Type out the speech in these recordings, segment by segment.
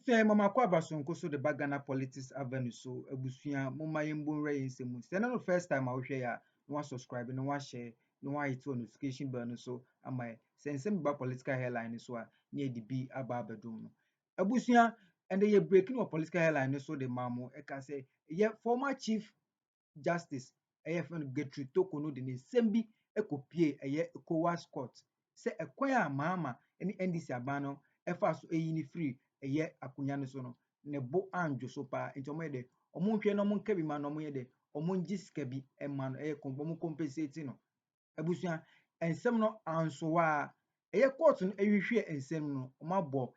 Abusua mama kwa basonko so the Bagana politics avenue so abusua mama yembo nre nsemu. Say na the first time I will share no subscribe no share no hit notification bell no so am I nsem ba political headline so a near the B aba abedum no. Abusua and they breaking of political headline so the mamo e can say yeah former chief justice friend Gertrude Torkornoo de ne nsem bi ekopie ECOWAS court say ekwan mama any NDC abano efa so ni free akunya no so no ne bo anjo so pa nti omo de omo hwe no mo nka bi ma no mo de omo ngi sika bi ma no kombo compensate no abusua ensem no anso wa court no ehwehwe ensem no omo abo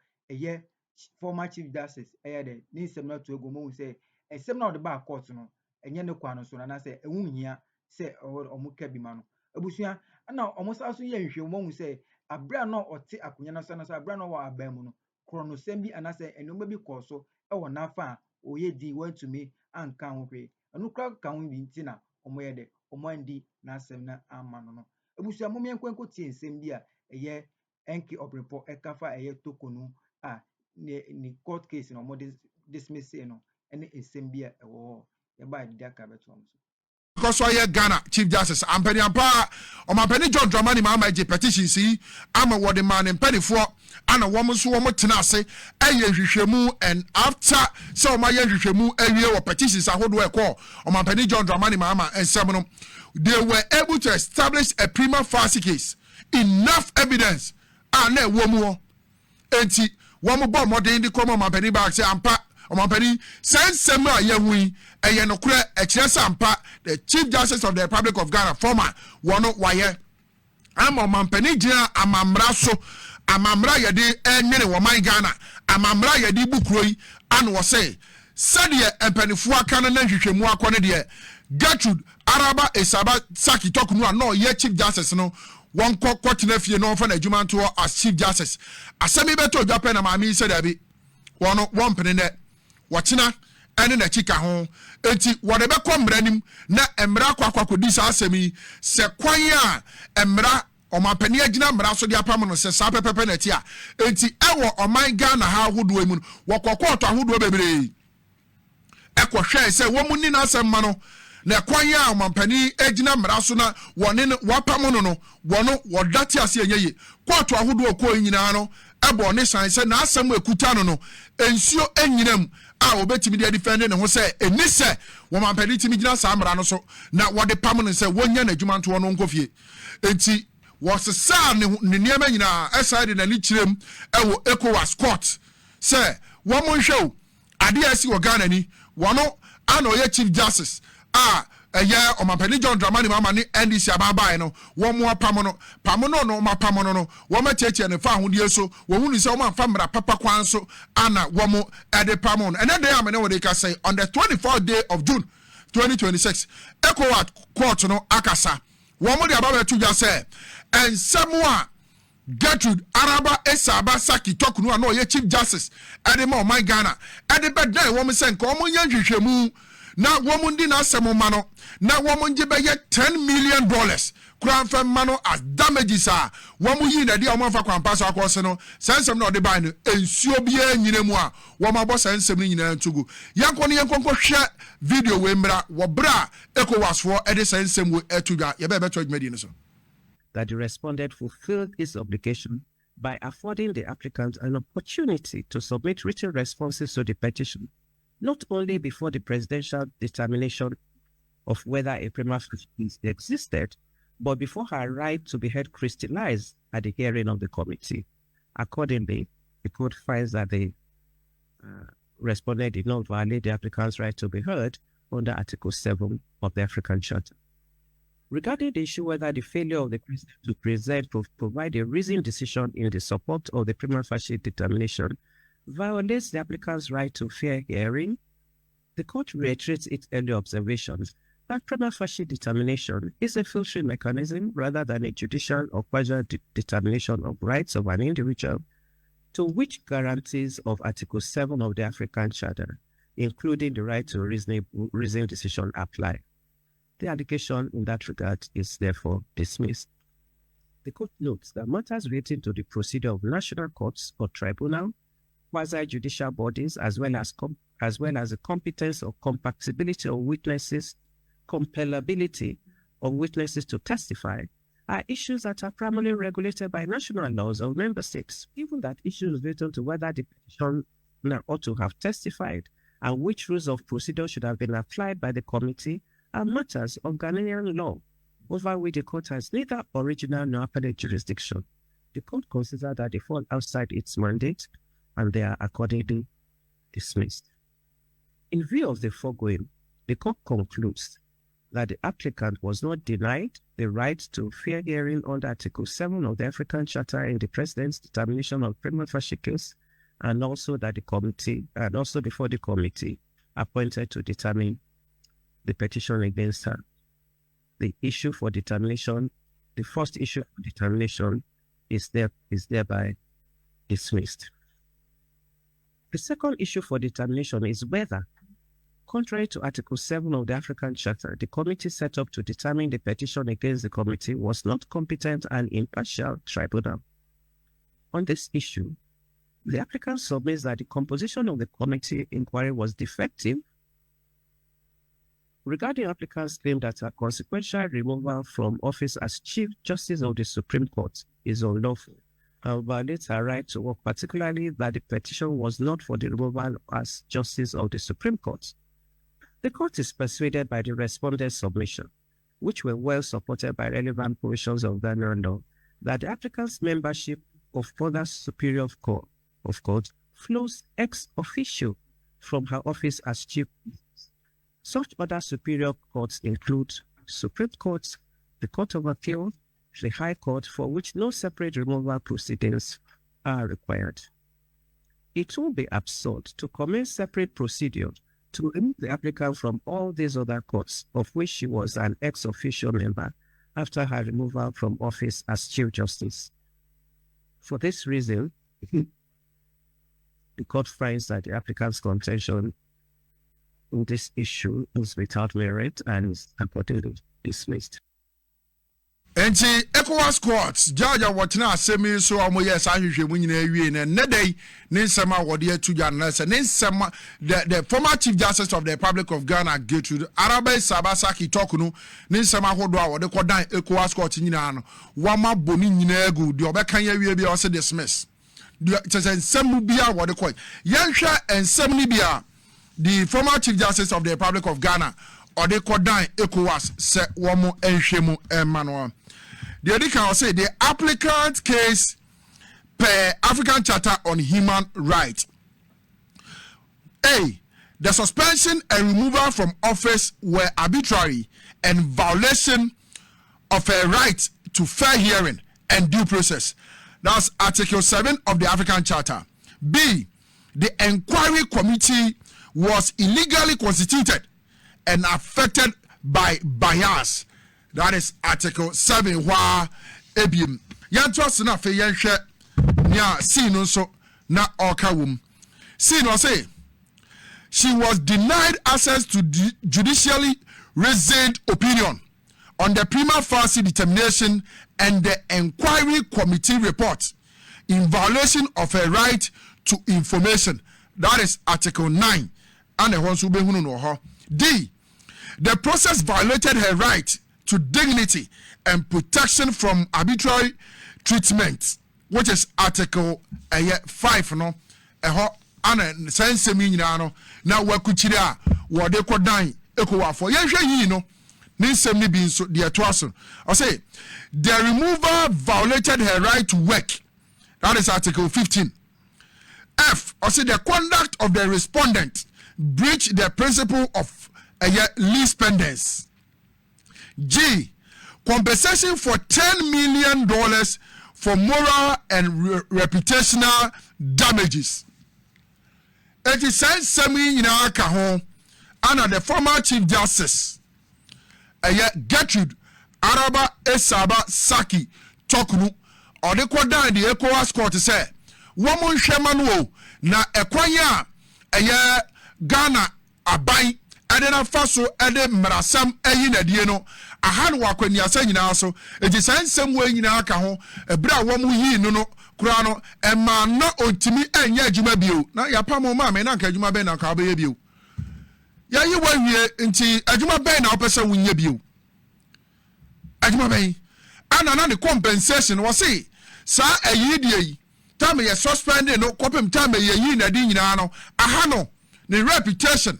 former chief justice de ni nsem no to ego mo say ensem no de ba court no enye ne kwa no so na say ehunhia say omo ka bi ma no abusua na omo sa so ye nhwe mo say abra no ote akunya no so na abra no wa abamu no krono sembi anase enoma bi koso e nafa a oye di want to me anka ho hwe enu kra ka ho bi ntina omo ye de omo andi na asem na ama no ebusu amom yenkwenko tie nsem bi a enki oprepo ekafa Torkornoo a ni court case no omo dismiss no ene nsem bi a ewo ye ba di aka beto am so because why Ghana Chief Justice Ampeni Ampa or Mampeni John Dramani Mama petition see I'm a word man and penny for and a woman so woman tenase and after so my area or petitions I hold work or Mampeni John Dramani Mama and Seminum they were able to establish a prima facie case enough evidence and a woman and woman bomb more than the common Mampeni back say Ampa Omampani send sema yehui eyenokure Èxp0sès ampa the Chief Justice of the Republic of Ghana former wono waye am Omampani gina amamra yede enene wo man Ghana amamra yede bukuroi an wo say said ye empanifo aka na nhwehwemu akone de Gertrude araba esaba saki Torkornoo no ye Chief Justice no won kwotena fie no fa na adwuma nto as Chief Justice asemi beto dwape na maami said abi wono wompene ne wachina ene na chika ho enti wode be komranim na emra kwakwakodi sa asemi se kwan a emra omampani agina mra so de apam no se sa pepepe na ti a enti ewo oman Ghana ha hodo emu wokokọtọ ahodo bebre ekohwe se wo mu ni na asem ma no na kwan a omampani agina mra so na wone wapam no wono wodate ase enye kọtọ ahodo ko nyina no ebo ne san se na asem ekuta no ensuo enyinam a obetimi de defend ne ho se enise wo mampani timi gina samra no so na wode pam no se wonya na adwuma nto no nkofie enti wosesa ne niema nyina aside na ni kirem ewo ECOWAS court se wo mo hwew ade asi wo Ghana ni wono ana oye Chief Justice a Omampani John Dramani Mama ni NDC ababae no wo mo apam no no mapam no wo macheche ne fa hodie so wo hunu se wo amfa mra papa kwan so ana wo mo ede pam no and then am na what they can say on the 24th day of June 2026 ECOWAS court no akasa wo mo de ababae to just say and someone Gertrude araba esaba saki Torkornoo no ye Chief Justice ede ma my Ghana ede bedan wo mo se nko mo nya nhwehwemu na womundi na asemo no na womunje be $10 million kura mfa mano as damages a womu yi na dia omfa kwampa so akose no sensem na ode ban no ensuo bia nyinemu a womabo sensem ni nyina ntugu yanko ne yanko hwe video we mra wo bra ECOWAS for ede sensem we etudwa ye be beto adwumadi no so that the respondent fulfilled its obligation by affording the applicant an opportunity to submit written responses to the petition, not only before the presidential determination of whether a prima facie case existed, but before her right to be heard crystallized at the hearing of the committee. Accordingly, the court finds that the respondent did not violate the applicant's right to be heard under Article 7 of the African Charter. Regarding the issue whether the failure of the president to provide a reasoned decision in the support of the prima facie determination violates the applicant's right to fair hearing, the court reiterates its earlier observations that prima facie determination is a filtering mechanism rather than a judicial or quasi determination of rights of an individual, to which guarantees of Article 7 of the African Charter, including the right to reasoned decision, apply. The allegation in that regard is therefore dismissed. The court notes that matters relating to the procedure of national courts or tribunal quasi-judicial bodies, as well as the competence or compatibility of witnesses, compellability of witnesses to testify, are issues that are primarily regulated by national laws of member states. Even that issues related to whether the petitioner ought to have testified and which rules of procedure should have been applied by the committee are matters of Ghanaian law, over which the court has neither original nor appellate jurisdiction. The court considers that they fall outside its mandate and they are accordingly dismissed. In view of the foregoing, the court concludes that the applicant was not denied the right to fair hearing under Article 7 of the African Charter in the President's determination of prima facie case, and also that the committee, and also before the committee appointed to determine the petition against her. The issue for determination, the first issue for determination is thereby dismissed. The second issue for determination is whether, contrary to Article 7 of the African Charter, the committee set up to determine the petition against the committee was not competent and impartial tribunal. On this issue, the applicant submits that the composition of the committee inquiry was defective. Regarding applicant's claim that a consequential removal from office as Chief Justice of the Supreme Court is unlawful and violates her right to work, particularly that the petition was not for the removal as Justice of the Supreme Court, the court is persuaded by the respondent's submission, which were well supported by relevant provisions of Ghanaian law, that the applicant's membership of further superior court flows ex officio from her office as Chief Justice. Such other superior courts include Supreme Court, the Court of Appeal, the High Court, for which no separate removal proceedings are required. It will be absurd to commence separate procedures to remove the applicant from all these other courts, of which she was an ex officio member, after her removal from office as Chief Justice. For this reason, the court finds that the applicant's contention in this issue is without merit and is accordingly dismissed. Enti ECOWAS courts judge watching asemi so amoye sa hwehwe mu nyina awie na nedai ne nsema wode atudwa na se ne nsema the former Chief Justice of the Republic of Ghana Gertrude Èxp0sès Torkornoo ne nsema hodo a wode kodan ECOWAS court nyina no wama boni nyina agu de obekan ya wie bia o se dismiss de nsemu bia wode koy yenhwe ensem ni bia the former Chief Justice of the Republic of Ghana ode kodan ECOWAS se womo enhwemu emmanuel. The other can say the applicant case per African Charter on Human Rights. A. The suspension and removal from office were arbitrary and violation of a right to fair hearing and due process. That's Article 7 of the African Charter. B. The inquiry committee was illegally constituted and affected by bias. That is Article 7 where ebiem yantos na fe yenhwe nya see no so na okawum. See no say she was denied access to judicially reasoned opinion on the prima facie determination and the inquiry committee report in violation of her right to information. That is Article 9 and the ones who be hunu no ho. D. The process violated her right to dignity and protection from arbitrary treatment, which is Article 5 no ana sense mi nyina no na wakuchiri a wode kodan ECOWAS for yenhwe yi no ne nsem ni bi nso de etoaso. I say the removal violated her right to work. That is Article 15. F. I say the conduct of the respondent breached the principle of lease pendants. G. Compensation for $10 million for moral and reputational damages. It is said semi in our kahon and the former Chief Justice Gertrude Èxp0sès Torkornoo or the Quadan the ECOWAS court say woman shemanu na ekwanya Ghana abai adena faso ede mrasam na die no ahan wakwani asa nyina so ejisen nsem we nyina aka ho ebra wo mu yi no kura no ema na ontimi enye adwuma bio na yapamo ma me na nka adwuma ben na nka obeye bio ya yi wawie nti adwuma ben na opese wunye bio adwuma ben ana na the compensation was say sa ayi die yi time ye suspended no kopem time ye yi na di nyina no aha no the reputation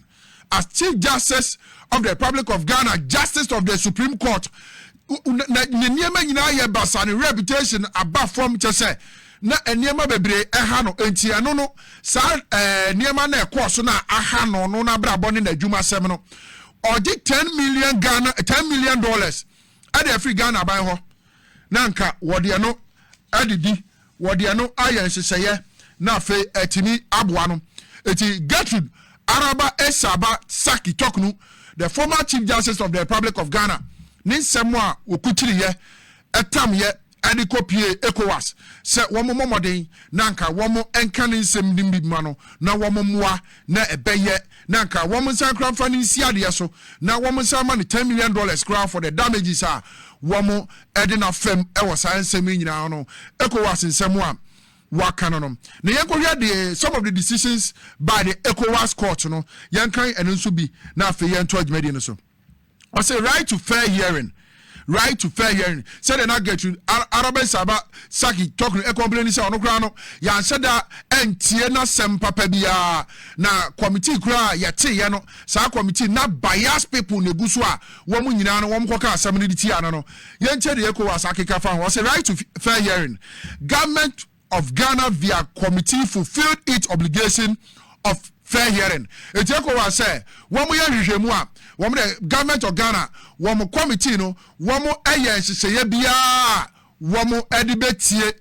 as Chief Justice of the Republic of Ghana, Justice of the Supreme Court, niema nyina ye basa ne reputation aba from chese na niema bebre ehano enti ano no sa niema na ekoso na ahano no na bra bone na adwuma sem no oje $10 million ade afri Ghana ban ho na nka wode no adidi wode no ayen hyehyeye na fe atimi aboa no eti Gertrude Èxp0sès Torkornoo, the former Chief Justice of the Republic of Ghana, Ninsemwa Okutiriye, Etamye, Adikopie ECOWAS, se womo momoden, nanka womo enkani semdimbi mano, na womo mwa, na ebeye, nanka womo san crown funding siadia na womo san money $10 million crown for the damages womo edina fem ewa science nyina no, ECOWAS nsemwa. Wakanonom. Na yankohia the some of the decisions by the ECOWAS court no yankan eno nso bi na afi yento adwumadi no so. I say right to fair hearing. Right to fair hearing. Said na Gertrude Èxp0sès Torkornoo e complain say ono kra no ya seda entie na sem papa bia na committee kra ya te ye no sa committee na bias people na guso a wo mu nyina no wo mkoka asem no di ana no yenche the ECOWAS akeka fa ho. I say right to fair hearing. Government of Ghana via committee fulfilled its obligation of fair hearing. ECOWAS say, "Wamu ya hwehwemu a, wamu the government of Ghana, wamu committee no, wamu Èxp0sès bia, wamu edibetie,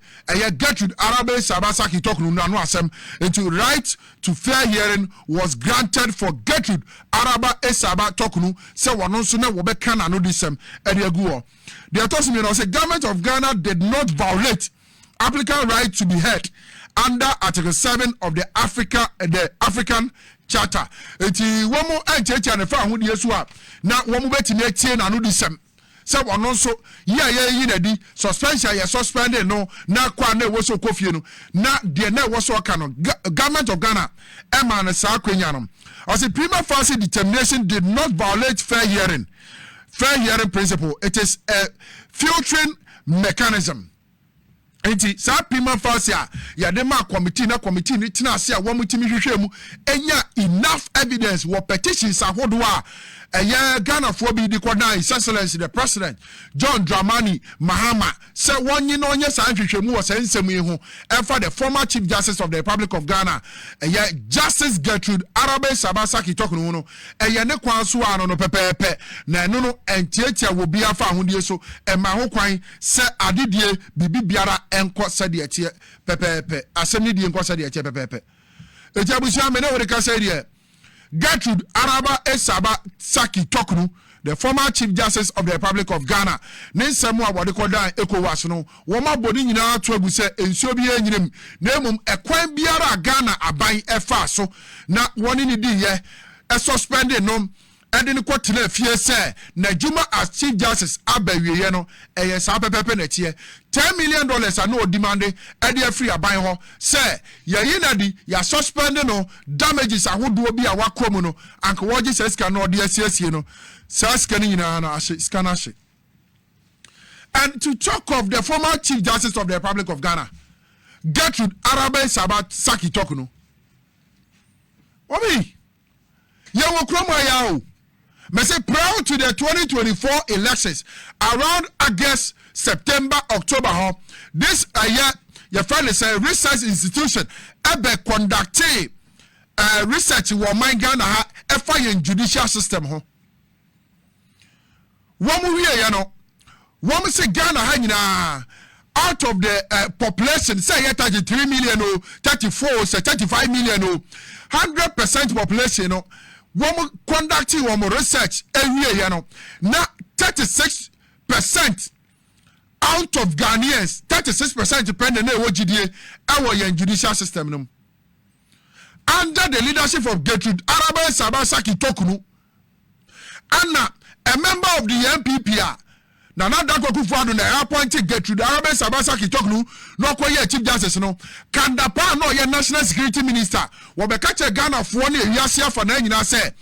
Gertrude Èxp0sès Torkornoo no asem into right to fair hearing was granted for Gertrude Èxp0sès Torkornoo say wano so na wo be kana no disem ediaguo. The authority say government of Ghana did not violate applicant right to be heard under Article 7 of the African Charter. Eti womo encheche na fa ho de yesu a na womo betimi atie na no disem. Se wono so ye yi na di suspension ye suspended no na kwa na wo so kofie no na de na wo so ka no government of Ghana e ma na sa kwenya no. As a prima facie determination did not violate fair hearing principle. It is a filtering mechanism. Enti sa prima facie ya de ma committee ni tina ase a wo mutimi hwehwemu enya enough evidence wo petitions ahodo a Ghana for bi di kwada His Excellency the President John Dramani Mahama say wonyi no onye sa hwehwemu wo sensem yi ho for the former Chief Justice of the Republic of Ghana Justice Gertrude Èxp0sès Torkornoo no ne kwan so ano no pepepe na eno no entietia wo bia fa ahodie so ma ho kwan se adedie bibi biara enko sade etie pepepe asem ni die enko sade etie pepepe ejabusia me na wo de ka say die Gertrude Èxp0sès Torkornoo, the former Chief Justice of the Republic of Ghana, Ninsemu a wode kodan ECOWAS no, woma bodi nyina to agu se ensuo bi enyinem, na emum ekwan biara Ghana aban efa so na woni ni di ye suspended no ede ni kwotena fie se na juma as Chief Justice abawiye no eye sa pepepe na tie $10 million ana o demand ede free aban ho se ye yinadi ya suspend no damages ahodo bi a wakom no anka woje seska no de asiesie no seska ni nyina na ahye ska na ahye. And to talk of the former Chief Justice of the Republic of Ghana, Gertrude Èxp0sès Torkornoo, obi ye wo kromo ya o me say prior to the 2024 elections around August, September, October, this year your friend is a research institution ebe conducting research wo man Ghana ha efa yen judicial system ho. Womu wie ya no womu say Ghana ha nyina out of the population say 33 million or 34 say 35 million or 100% population no woman conducting one research every year no na 36% out of Ghanaians 36% depending on what GDA our judicial system no under the leadership of Gertrude Èxp0sès Torkornoo and a member of the MPP na Akufo-Addo na appointed Gertrude Èxp0sès Torkornoo no koye chief justice no kandapa no ye national security minister wo be ka che Ghana fo na ewiase afa na nyina se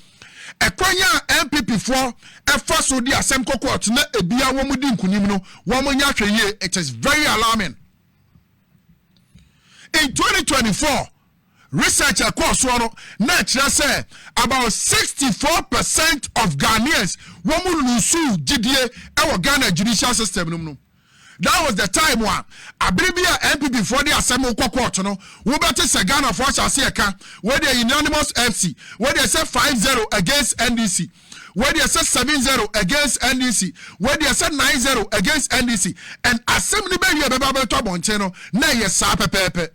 ekwanya MPP fo efa so di asem court na ebia wo mudi nkunim no wo mo nya hweye. It is very alarming. In 2024 research across one nature say about 64% of Ghanaians woman lusu GDA our Ghana judicial system no. That was the time one Abribia MPP for the assembly court no we better say Ghana for shall see where they unanimous FC where they say 5-0 against NDC where they say 7-0 against NDC where they say 9-0 against NDC and assembly be you be to bonteno na yes pepe.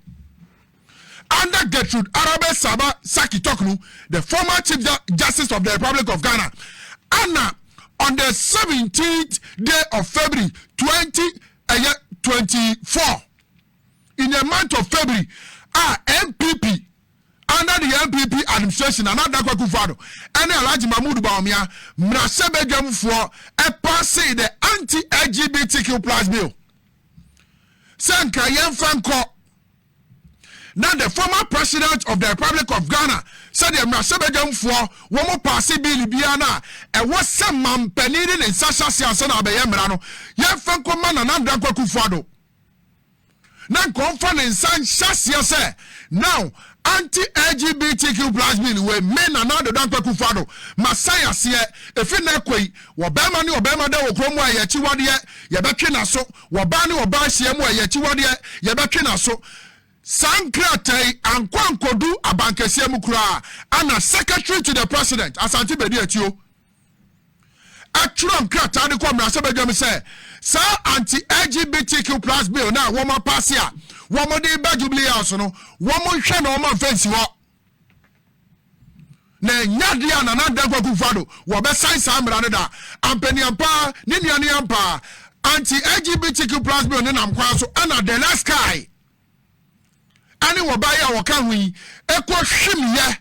Under Gertrude Èxp0sès Torkornoo, the former Chief Justice of the Republic of Ghana, Anna, on the 17th day of February 2024, in the month of February, MPP, under the MPP administration, and under Akufo-Addo, and Alhaji Mahmoud Bawumia, Mrasebejam for a passé the anti-LGBTQ plus bill. Sanka Yemfanko. Now the former president of the Republic of Ghana said the Mrasebejam for one more passé bill biana and what some man penini in Sasha Siasan Abeyemrano. Yemfanko man and under Akufo-Addo. Now confront in San Shasia say now anti-LGBTQ plus bill where men and other than Akufo-Addo Masaya see if in that way Obama ni Obama da okromo ya chiwade ye betwe na so Obani Oba siemu ya chiwade ye betwe na so Sankrate and Kwankodu Abankesia Mukura and a secretary to the president Asante Bedi Etio. Actually, Krata de Mrasebejam say, Sir anti-LGBTQ plus bill now woman pass here. Woman de Bajubli house no woman shano woman fancy what. Ne nyadia na nanda Akufo-Addo wobe sign sambrada ampeni ampa nini ampa anti-LGBTQ plus bill nina mkwaso ana the last guy. Ani wabaya wakanwi ekwo hwimye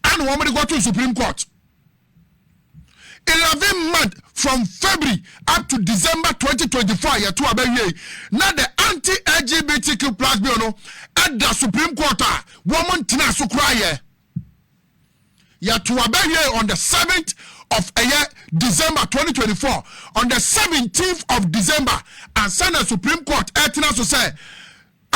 and woman go to Supreme Court 11 months from February up to December 2024 year to abaye na the anti-LGBTQ plus bill no at the Supreme Court woman tina so cry year to abaye on the 7th of December 2024 on the 17th of December and send the Supreme Court etina so say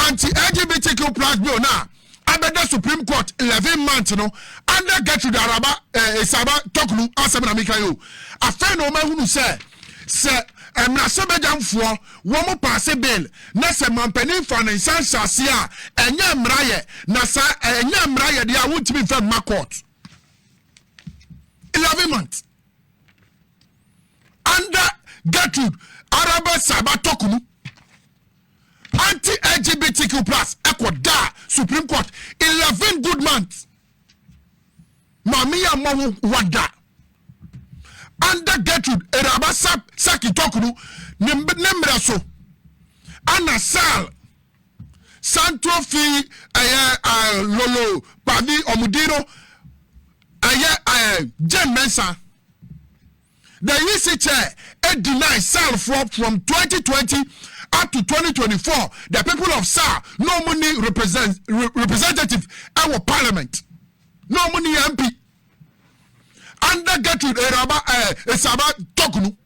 anti-LGBTQ plus bill now abeda Supreme Court 11 months no under Gertrude Èxp0sès Torkornoo asem na mikayo afa no ma hunu se Mrasebejam for wo mo pass bill na se mampani finance shase a enya mraye na sa enya mraye dia wontimi fa ma court 11 months under Gertrude Èxp0sès Torkornoo anti-LGBTQ plus Ecuador Supreme Court 11 good months. Mamiya Mawu Wada under Gertrude Èxp0sès Torkornoo Nemra so Anna Sal Santo Fi Lolo Pavi Omudiro Jen Mensa. The EC chair denied Sal from 2020 up to 2024, the people of SAR no money representative our parliament, no money MP. Under Gertrude Èxp0sès Torkornoo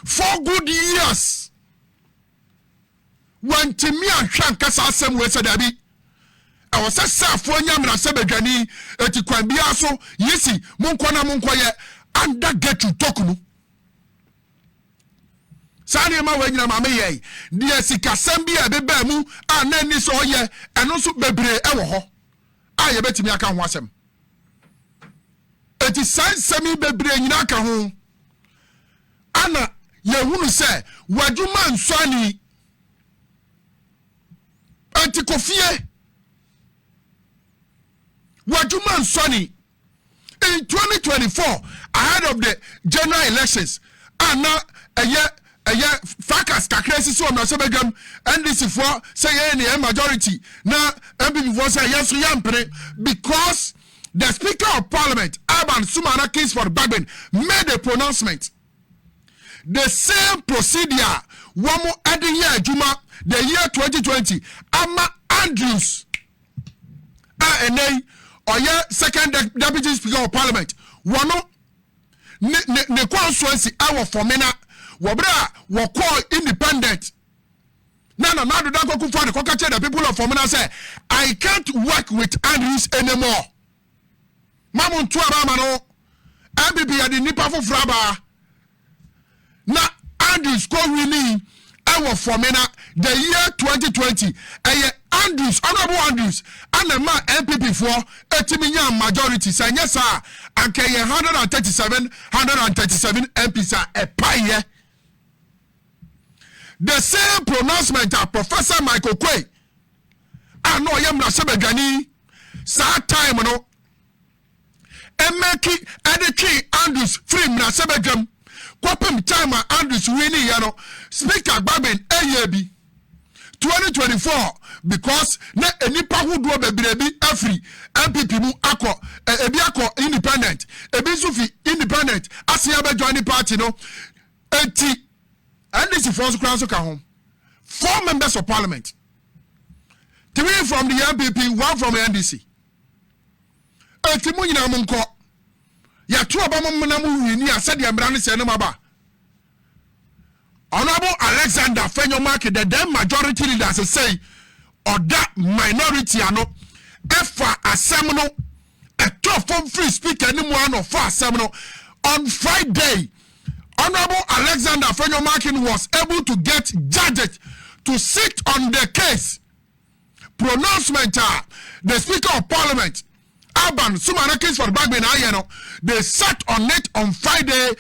4 good years. When Timia Shankasa Assembly said that I was a SAR for Mrasebejani Etikwambiaso Yesi Munkwana under Gertrude Torkornoo. Sani ma wanyina mama ye de sikasam bi a beba mu anani so ye eno so bebre e wo ho a ye betimi aka ho asem eti sansami bebre nyina aka ho ana ye hunu se waduma nsani eti kofie waduma nsani in 2024 ahead of the general elections ana Fakas kakresi so Mrasebejam NDC for say any majority na MPP for say yes yampre because the Speaker of Parliament Alban Sumana Kingsford Bagben made a pronouncement the same procedure womo ade ye adwuma the year 2020 ama Andrews enei oye second deputy speaker of parliament wono ne constituency our formena wobra wo call independent na do da go for the the people of formena say I can't work with Andrews anymore mamun to aba no MPP ya di nipa foforo aba na Andrews go winning our formena the year 2020 Andrews honorable Andrews and ma MPP for etiminya majority say yes sir and 137 MPs a pie. The same pronouncement of Professor Michael Quay I know yam na sebedwani sa time no emeki editwi Andrews free na sebedwam kwapem time Andrews winning ya no speaker Babin eyebi 2024 because na enipa hudo bebirebi afri MPP mu akọ ebi akọ independent ebi sufi independent asia be join party no enti NDC force crown so ka home 4 members of parliament 3 from the MPP 1 from the NDC enti mu nyina mu nko ya to aba mu na mu wini asade amra ne se no maba Honorable Alexander Fenyomark, the then majority leaders say, or that minority ano, efa asemno, a top from free speaker anyone of far asemno. On Friday, Honorable Alexander Fenyomark was able to get judges to sit on the case. Pronouncement, the Speaker of Parliament, Alban Sumanakis for the Bagman Ayano, they sat on it on Friday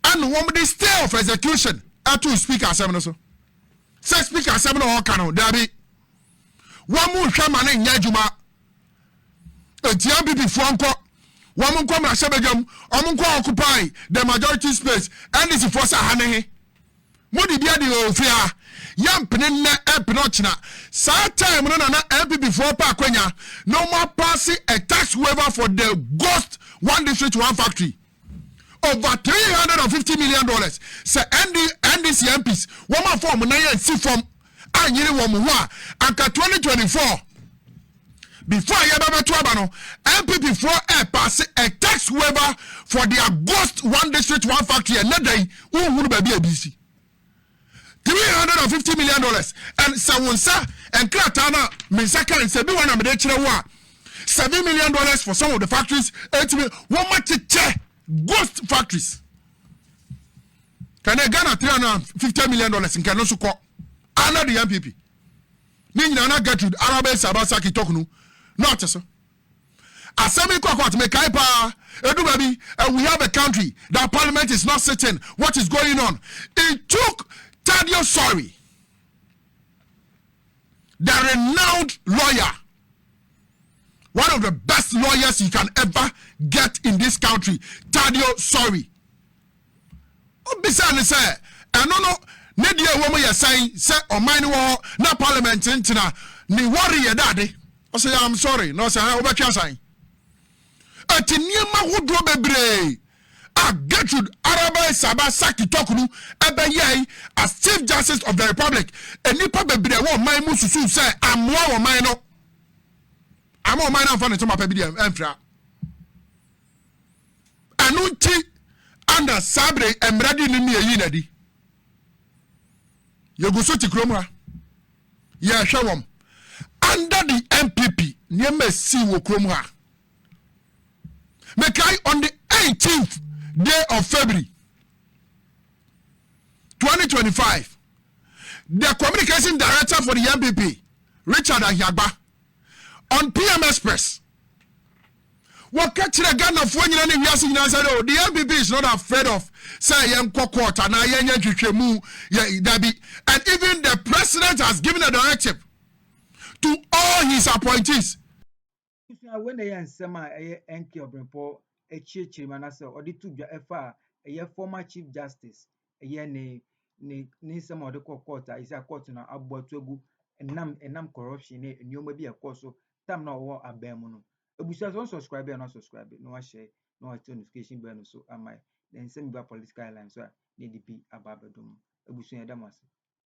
and won the stay of execution. To speaker seven so say speaker seven or cano dabi one more shaman in yajuma a TMPP Franco one more come Sabajam occupy the majority space and this force a hane Modi Biadi Ofia Yam Penina Epinochina sa time no na MPP for Pakwenya no more passing a tax waiver for the ghost one district one factory over $350 million. Say NDC MPs, woman form na yen si form anyere wo mu ho anka 2024 before ya baba to abano MPP for pass a tax waiver for their ghost one district one factory and day unhuru ba bi abisi $350 million and sawonsa and kratana mensaka and sebi wana me de kire wo $7 million for some of the factories 8 million wo machiche ghost factories. Can I Ghana $350 million in Kanosuko? Anna the MPP. Nina Gertrude, Èxp0sès Abasaki Torkornoo. Not so. Assembly Kwakwa make Kaipa, Edubabi, and we have a country that parliament is not sitting. What is going on? It took Tadio Sorry, the renowned lawyer, one of the best lawyers you can ever get in this country, Tadio Sorry. Obisa say, no, ne dia woman ya say o mine wo na parliament ntina ni worry ya dade. O say I'm sorry, no say obetwa say. Atiniema hodo bebre. A Gertrude Èxp0sès Abasaki Torkornoo ebe yai as Chief Justice of the Republic. Enipa bebre wo man mu susu say amwa wo man no. Amwa man na fa ne to mapa bi dia emfra. Anunti under Sabre emradi ni mi eyi na di. Yeguso ti kromra. Ye hwewom. Under the MPP, niema si wo kromra. Mekai on the 18th day of February 2025, the communication director for the MPP, Richard Ahiagba, on PM Express, what catch the gun of when you said, oh, the MPP is not afraid of say young court and and even the president has given a directive to all his appointees. When they are sema enki obrimpo echichi manase oditu bia efa eye former chief justice eye ne sema ode court is a court na abotuegu enam corruption ne nyoma bi ekoso tam na owo abemu no ebusa so subscribe and not subscribe no wa share no wa notification bell no so am I then send me political line so ne de bi aba abɛdom abusua yɛda mo ase.